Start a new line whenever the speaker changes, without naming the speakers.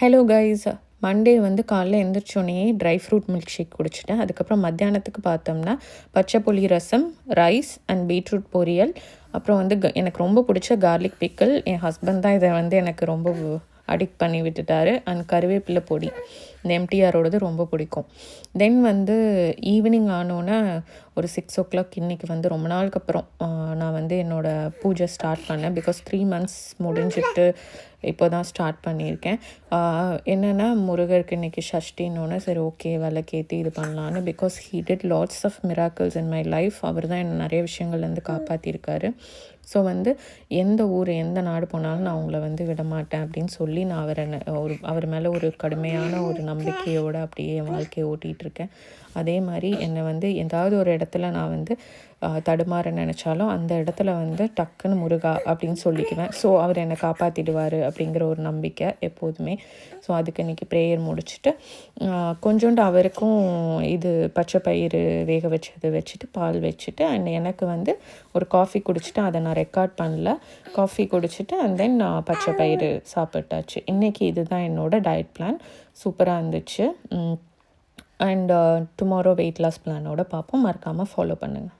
Hello guys. Monday வந்து காலைல எந்திரிச்சோடனே dry fruit milk shake குடிச்சிட்டேன். அதுக்கப்புறம் மத்தியானத்துக்கு பார்த்தோம்னா பச்சை புளி ரசம், ரைஸ் அண்ட் பீட்ரூட் பொரியல். அப்புறம் வந்து எனக்கு ரொம்ப பிடிச்ச கார்லிக் பிக்கிள். என் ஹஸ்பண்ட் தான் இதை வந்து எனக்கு ரொம்ப அடிக்ட் பண்ணி விட்டுட்டாரு. அண்ட் கருவேப்பிலை பொடி, இந்த எம்டிஆரோடது ரொம்ப பிடிக்கும். தென் வந்து ஈவினிங் ஆனோன்னே ஒரு 6 o'clock இன்றைக்கி வந்து ரொம்ப நாளுக்கு அப்புறம் நான் வந்து என்னோடய பூஜை ஸ்டார்ட் பண்ணேன். பிகாஸ் 3 months முடிஞ்சிட்டு இப்போ தான் ஸ்டார்ட் பண்ணியிருக்கேன். என்னென்னா முருகருக்கு இன்றைக்கி ஷஷ்டின்னொன்னே சரி ஓகே விளக்கேற்றி இது பண்ணலான்னு. Because he did lots of miracles in my life. அவர் தான் என்னை நிறைய விஷயங்கள்லேருந்து காப்பாற்றிருக்காரு. ஸோ வந்து எந்த ஊர் எந்த நாடு போனாலும் நான் அவங்கள வந்து விடமாட்டேன் அப்படின்னு சொல்லி நான் அவர் மேலே ஒரு கடுமையான ஒரு நம்பிக்கையோடு அப்படியே என் வாழ்க்கையை ஓட்டிகிட்ருக்கேன். அதே மாதிரி என்னை வந்து ஏதாவது ஒரு இடத்துல நான் வந்து தடுமாற நினச்சாலும் அந்த இடத்துல வந்து டக்குன்னு முருகா அப்படின்னு சொல்லிக்குவேன். ஸோ அவர் என்னை காப்பாற்றிடுவார் அப்படிங்கிற ஒரு நம்பிக்கை எப்போதுமே. ஸோ அதுக்கு இன்றைக்கி ப்ரேயர் முடிச்சுட்டு கொஞ்சோண்டு அவருக்கும் இது பச்சை பயிறு வேக வச்சுட்டு பால் வச்சுட்டு அண்ட் எனக்கு வந்து ஒரு காஃபி குடிச்சிட்டு அதை நான் ரெக்கார்ட் பண்ணல. காஃபி குடிச்சிட்டு அண்ட் தென் பச்சை பயிறு சாப்பிட்டாச்சு. இன்றைக்கி இதுதான் என்னோடய டயட் பிளான். சூப்பராக இருந்துச்சு. அண்ட் டுமாரோ வெயிட் லாஸ் பிளானோட பார்ப்போம். மறக்காமல் ஃபாலோ பண்ணுங்கள்.